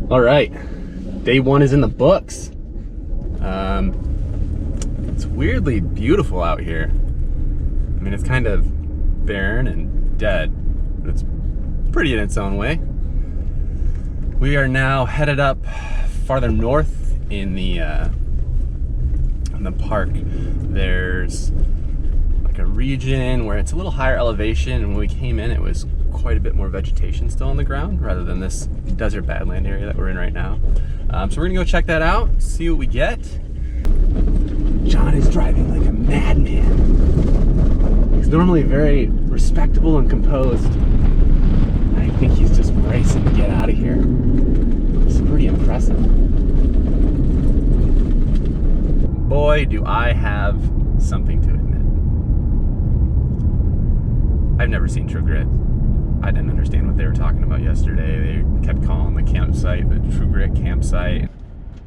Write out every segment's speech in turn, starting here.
All right, day one is in the books. It's weirdly beautiful out here. I mean, it's kind of barren and dead, but it's pretty in its own way. We are now headed up farther north in the park. There's like a region where it's a little higher elevation, and when we came in, it was quite a bit more vegetation still on the ground rather than this desert badland area that we're in right now. So we're gonna go check that out, see what we get. John is driving like a madman. He's normally very respectable and composed. I think he's just racing to get out of here. It's pretty impressive. Boy, do I have something to admit. I've never seen True Grit. I didn't understand what they were talking about yesterday. They kept calling the campsite the True Grit campsite.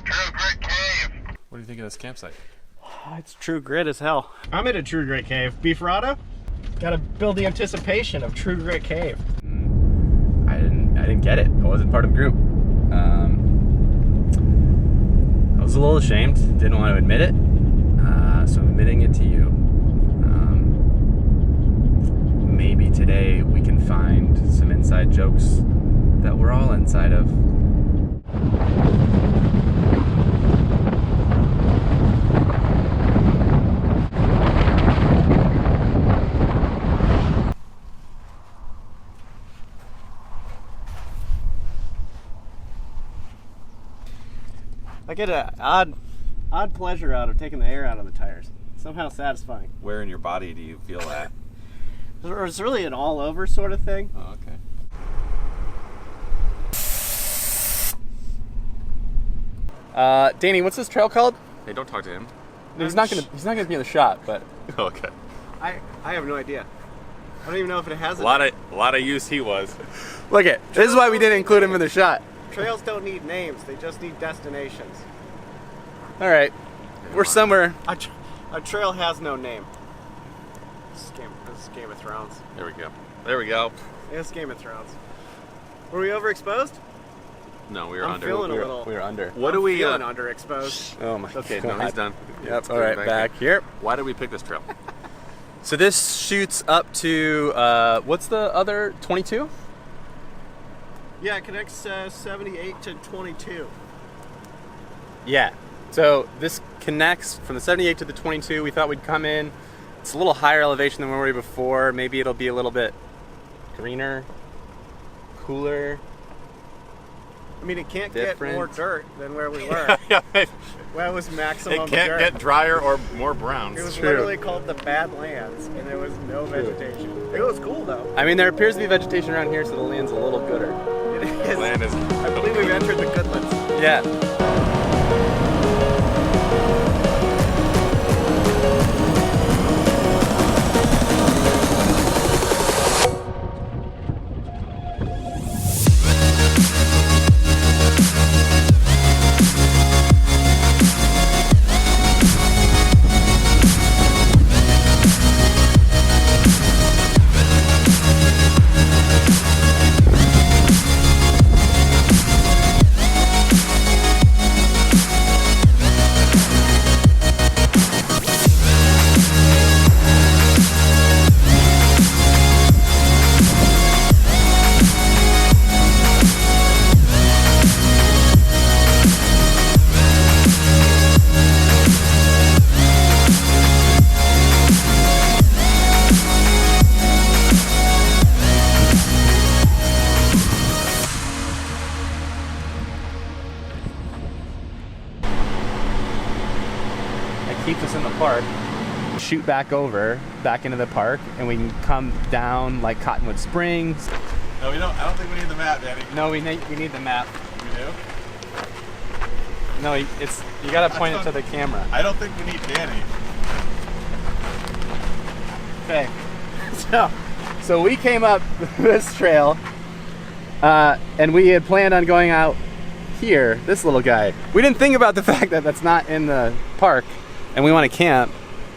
True Grit Cave. What do you think of this campsite? It's True Grit as hell. I'm at a True Grit Cave. Beef Rado? Gotta build the anticipation of True Grit Cave. I didn't get it. I wasn't part of the group. I was a little ashamed. Didn't want to admit it. So I'm admitting it to you. Maybe today we can find some inside jokes that we're all inside of. I get an odd pleasure out of taking the air out of the tires. Somehow satisfying. Where in your body do you feel that? It's really an all over sort of thing. Oh, okay. Danny, what's this trail called? Hey, don't talk to him. He's not gonna be in the shot, but Okay. I have no idea. I don't even know if it has A lot of use he was. look it. This is why we didn't include him in the shot. Trails don't need names, they just need destinations. All right, we're somewhere. A trail has no name. This is Game of Thrones. There we go. There we go. It's Game of Thrones. Were we overexposed? No, we were I'm under. feeling a little. We were under. What do we? Feeling underexposed. Oh my. Okay, God. no, he's done. Yep. It's All going right, back here. Why did we pick this trail? So this shoots up to what's the other 22? Yeah, it connects 78 to 22. Yeah. So this connects from the 78 to the 22. We thought we'd come in. It's a little higher elevation than where we were before. Maybe it'll be a little bit greener, cooler. I mean, it can't Different. get more dirt than where we were. That was maximum It can't dirt. get drier or more brown. It was True. literally called the Badlands, and there was no vegetation. It was cool, though. I mean, there appears to be vegetation around here, so the land's a little gooder. It is. Land is. I believe we've entered the Goodlands. Yeah. Keeps us in the park, shoot back into the park, and we can come down like Cottonwood Springs. No, we don't. I don't think we need the map, Danny. No, we need the map. We do. No, you gotta point it to the camera. I don't think we need Danny. Okay. So we came up this trail, and we had planned on going out here, this little guy. We didn't think about the fact that that's not in the park, and we want to camp.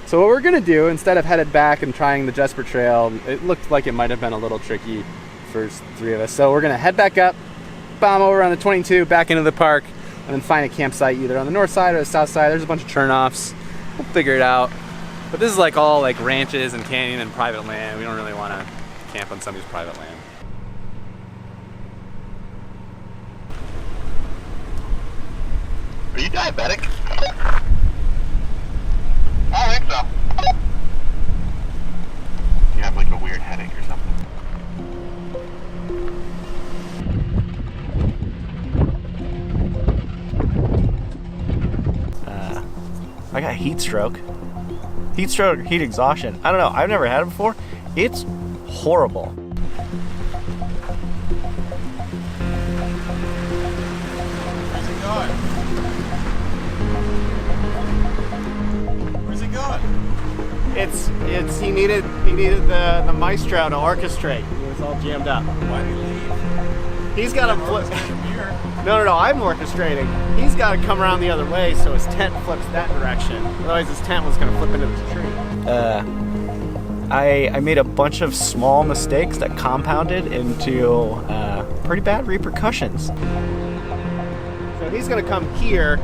So what we're gonna do, instead of headed back and trying the Jesper Trail, it looked like it might have been a little tricky for three of us. So we're gonna head back up, bomb over on the 22 back into the park, and then find a campsite either on the north side or the south side. There's a bunch of turnoffs. We'll figure it out. But this is like all like ranches and canyon and private land. We don't really want to camp on somebody's private land. Are you diabetic? I think so. You have like a weird headache or something. I got heat stroke. Heat stroke, heat exhaustion. I don't know. I've never had it before. It's horrible. Where's he going? Where's he going? It's he needed the maestro to orchestrate. It was all jammed up. Why did he leave? He's got to flip. Here. No, I'm orchestrating. He's got to come around the other way so his tent flips that direction. Otherwise his tent was going to flip into the tree. I made a bunch of small mistakes that compounded into pretty bad repercussions. So he's going to come here.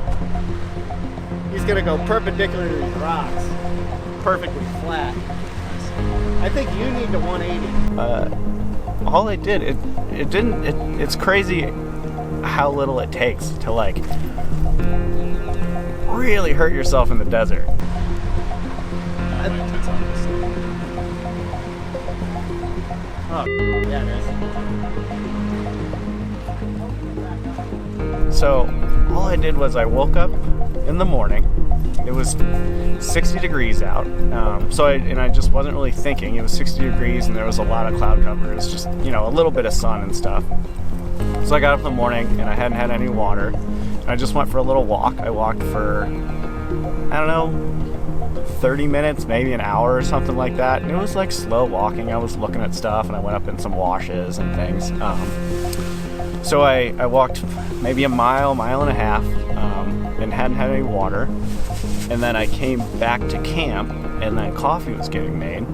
He's going to go perpendicular to these rocks. Perfectly flat. I think you need the 180. All I did, it's crazy how little it takes to like really hurt yourself in the desert. Oh, yeah, it is. So all I did was I woke up in the morning. It was 60 degrees out. I just wasn't really thinking. It was 60 degrees and there was a lot of cloud cover. It was just, a little bit of sun and stuff. So I got up in the morning and I hadn't had any water. And I just went for a little walk. I walked for, 30 minutes, maybe an hour or something like that. And it was like slow walking. I was looking at stuff and I went up in some washes and things. So I walked maybe a mile and a half and hadn't had any water. And then I came back to camp and then coffee was getting made.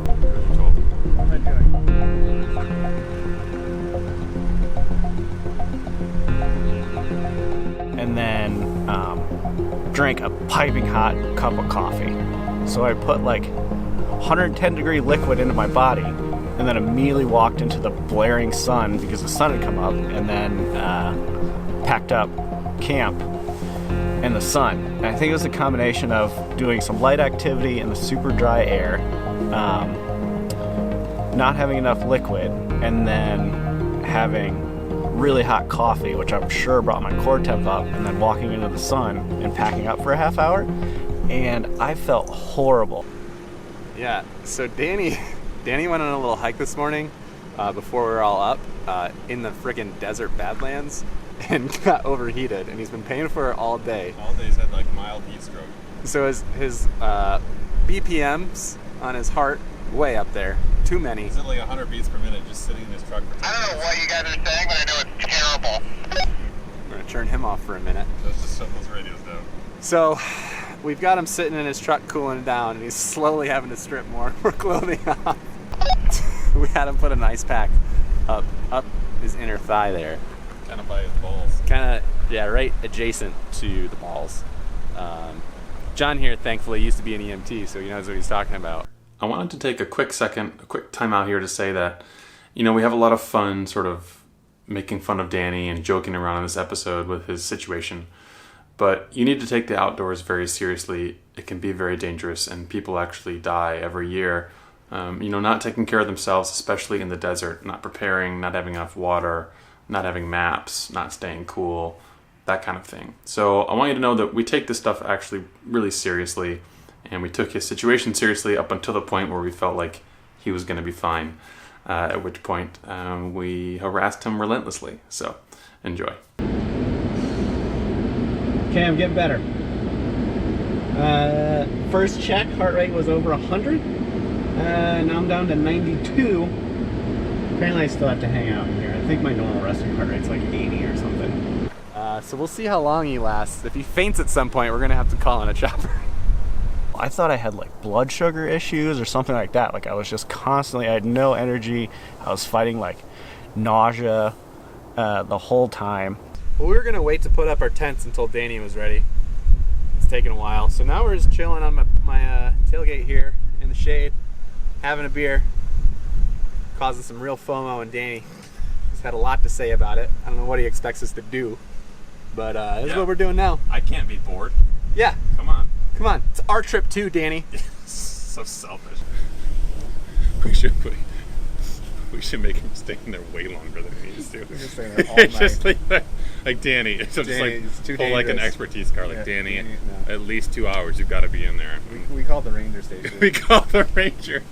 And then drank a piping hot cup of coffee. So I put like 110 degree liquid into my body and then immediately walked into the blaring sun because the sun had come up, and then packed up camp in the sun. And I think it was a combination of doing some light activity in the super dry air, not having enough liquid, and then having really hot coffee, which I'm sure brought my core temp up, and then walking into the sun and packing up for a half hour, and I felt horrible. Yeah, so Danny went on a little hike this morning before we were all up in the friggin' desert Badlands and got overheated, and he's been paying for it all day. All days had like mild heat stroke. So his BPMs on his heart way up there, too many. He's at like 100 beats per minute just sitting in his truck for 10 I don't know minutes. what you guys are saying, but I know it's terrible. We're gonna turn him off for a minute. Let's just shut those radios down. So we've got him sitting in his truck cooling down, and he's slowly having to strip more clothing off. We had him put an ice pack up his inner thigh there. Kind of by his balls. Kind of, yeah, right adjacent to the balls. John here, thankfully, used to be an EMT, so he knows what he's talking about. I wanted to take a quick time out here to say that, we have a lot of fun sort of making fun of Danny and joking around in this episode with his situation. But you need to take the outdoors very seriously. It can be very dangerous, and people actually die every year. Not taking care of themselves, especially in the desert, not preparing, not having enough water, not having maps, not staying cool, that kind of thing. So I want you to know that we take this stuff actually really seriously, and we took his situation seriously up until the point where we felt like he was going to be fine, at which point we harassed him relentlessly. So enjoy. Okay, I'm getting better. First check, heart rate was over 100. Now I'm down to 92. Apparently I still have to hang out in here. I think my normal resting heart rate's like 80 or something. So we'll see how long he lasts. If he faints at some point, we're going to have to call in a chopper. I thought I had like blood sugar issues or something like that. Like I was just constantly, I had no energy. I was fighting like nausea, the whole time. Well, we were gonna wait to put up our tents until Danny was ready. It's taking a while, so now we're just chilling on my tailgate here in the shade, having a beer, causing some real FOMO, and Danny has had a lot to say about it. I don't know what he expects us to do, but this is what we're doing now. I can't be bored. Yeah, Come on. come on, it's our trip too, Danny. So selfish. We should make him stay in there way longer than he needs to. Just staying there all It's night. just like Danny. It's just Danny, it's too like an dangerous. expertise car. Like Yeah, Danny, Danny, no. at least 2 hours. You've got to be in there. We called the ranger station. We call the Rangers.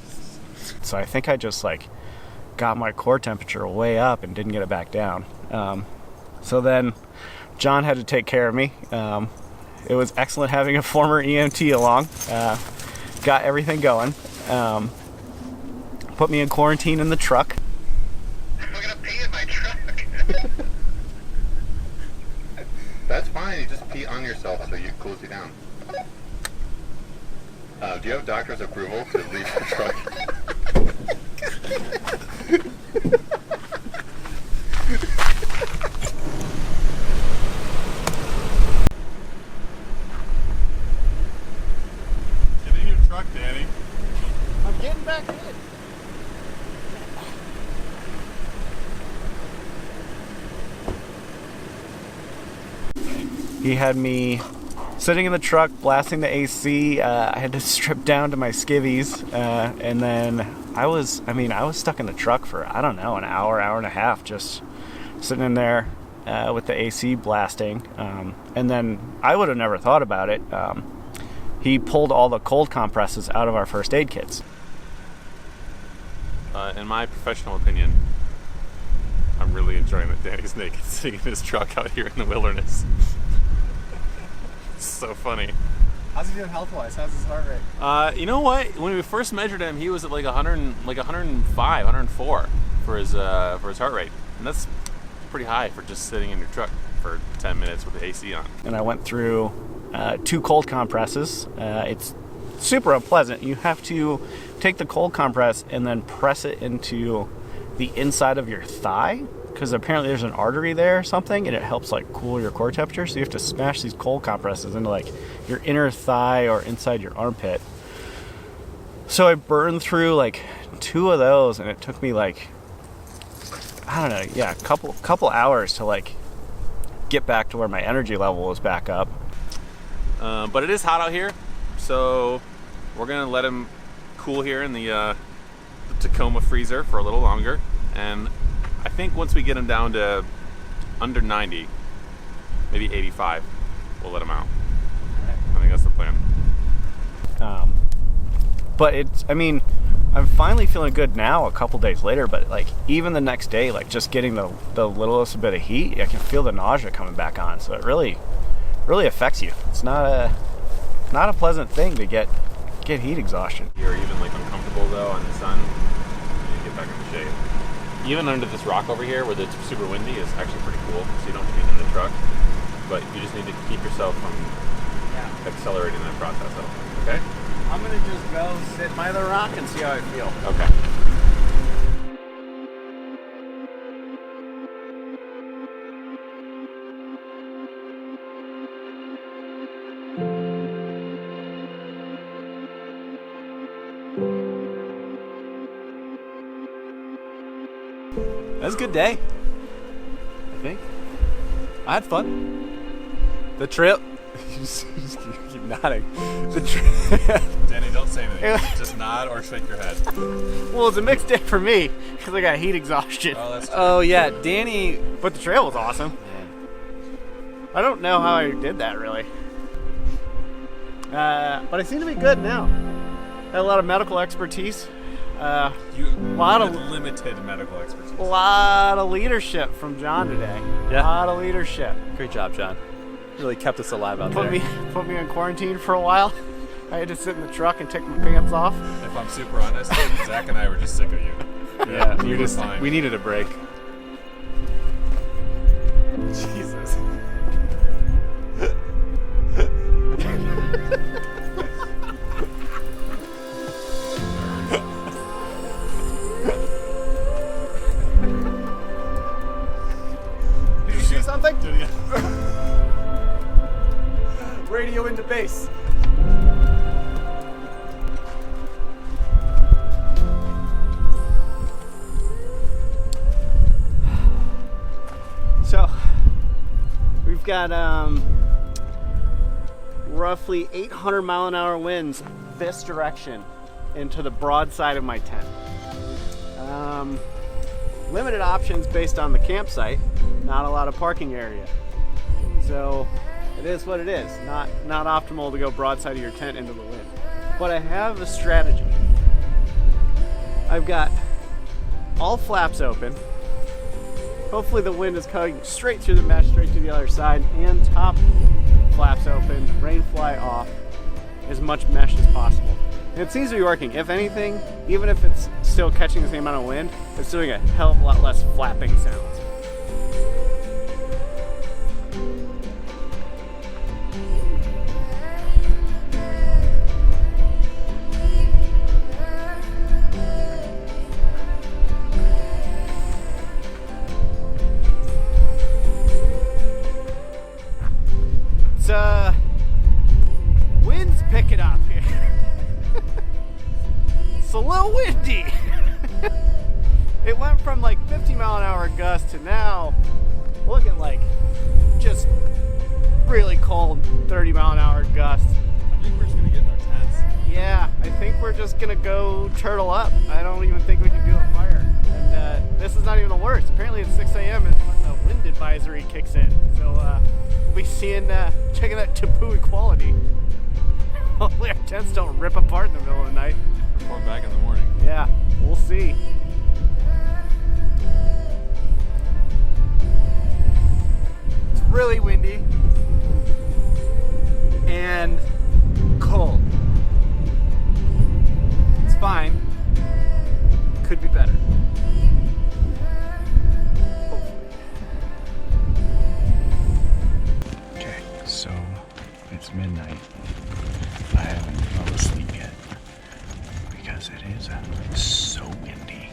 So I think I just like got my core temperature way up and didn't get it back down. So then John had to take care of me. It was excellent having a former EMT along. Got everything going. Put me in quarantine in the truck. I'm gonna pee in my truck. That's fine. You just pee on yourself so it cools you down. Do you have doctor's approval to leave the truck? Get in your truck, Danny. I'm getting back in. He had me sitting in the truck, blasting the AC. I had to strip down to my skivvies, and then I was stuck in the truck for, I don't know, an hour and a half, just sitting in there with the AC blasting. And then I would have never thought about it. He pulled all the cold compresses out of our first aid kits. In my professional opinion, I'm really enjoying that Danny's naked sitting in his truck out here in the wilderness. It's so funny. How's he doing health-wise? How's his heart rate? You know what? When we first measured him, he was at like 105, 104 for his heart rate, and that's pretty high for just sitting in your truck for 10 minutes with the AC on. And I went through 2 cold compresses. It's super unpleasant. You have to take the cold compress and then press it into the inside of your thigh, because apparently there's an artery there or something, and it helps like cool your core temperature. So you have to smash these cold compresses into like your inner thigh or inside your armpit. So I burned through like 2 of those, and it took me like, I don't know, yeah, a couple hours to like get back to where my energy level was back up. But it is hot out here, so we're gonna let him cool here in the Tacoma freezer for a little longer, and I think once we get him down to under 90, maybe 85, we'll let him out. I think that's the plan. But it's, I mean, I'm finally feeling good now a couple days later, but like even the next day, like just getting the littlest bit of heat, I can feel the nausea coming back on. So it really affects you. It's not a pleasant thing to get heat exhaustion. You're even like uncomfortable though on the sun, you get back in the shade. Even under this rock over here where it's super windy is actually pretty cool, so you don't have to be in the truck, but you just need to keep yourself from accelerating that process up, okay? I'm gonna just go sit by the rock and see how I feel. Okay. That was a good day, I think. I had fun. The trail... you just keep nodding. The trail... Danny, don't say anything. Just nod or shake your head. Well, it's a mixed day for me because I got heat exhaustion. Oh, that's true. Oh, yeah, Danny... But the trail was awesome. I don't know how I did that really. But I seem to be good now. Had a lot of medical expertise. You lot had of- limited medical expertise. A lot of leadership from John today. Yeah. A lot of leadership. Great job, John. Really kept us alive out Put there. me in quarantine for a while. I had to sit in the truck and take my pants off. If I'm super honest, Zach and I were just sick of you. Yeah, we were fine. we needed a break. Jesus. something? Radio into base. So, we've got roughly 800-mile-an-hour winds this direction into the broad side of my tent. Limited options based on the campsite, not a lot of parking area. So, it is what it is. Not optimal to go broadside of your tent into the wind. But I have a strategy. I've got all flaps open. Hopefully the wind is coming straight through the mesh, straight to the other side, and top flaps open, rain fly off, as much mesh as possible. And it seems to be working. If anything, even if it's still catching the same amount of wind, it's doing a hell of a lot less flapping sounds. Wind's picking up here. It's a little windy. It went from like 50-mile-an-hour gusts to now looking like just really cold 30-mile-an-hour gusts. I think we're just gonna get in our tents. Yeah, I think we're just gonna go turtle up. I don't even think we can do a fire. And this is not even the worst. Apparently it's 6 a.m. is when the wind advisory kicks in. So we'll be seeing, checking that Tepui quality. Hopefully our tents don't rip apart in the middle of the night. Report back in the morning. Yeah, we'll see. It's really windy and cold. It's fine. Could be better. Okay, so it's midnight. I haven't fell asleep yet because it is so windy.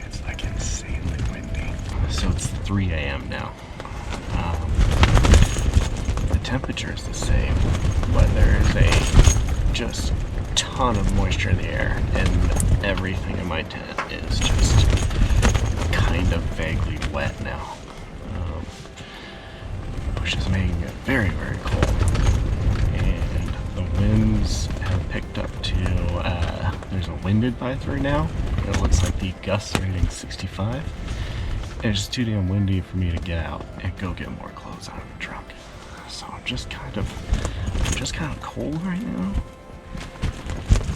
It's like insanely windy. So it's 3 a.m. now. The temperature is the same, but there's a just ton of moisture in the air, and everything in my tent is just kind of vaguely wet now. Which is making it very, very cold. And the winds have picked up to, there's a wind advisory now. It looks like the gusts are hitting 65. And it's just too damn windy for me to get out and go get more clothes out of the truck. So I'm just kind of cold right now.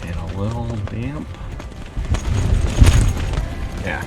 And a little damp. Yeah.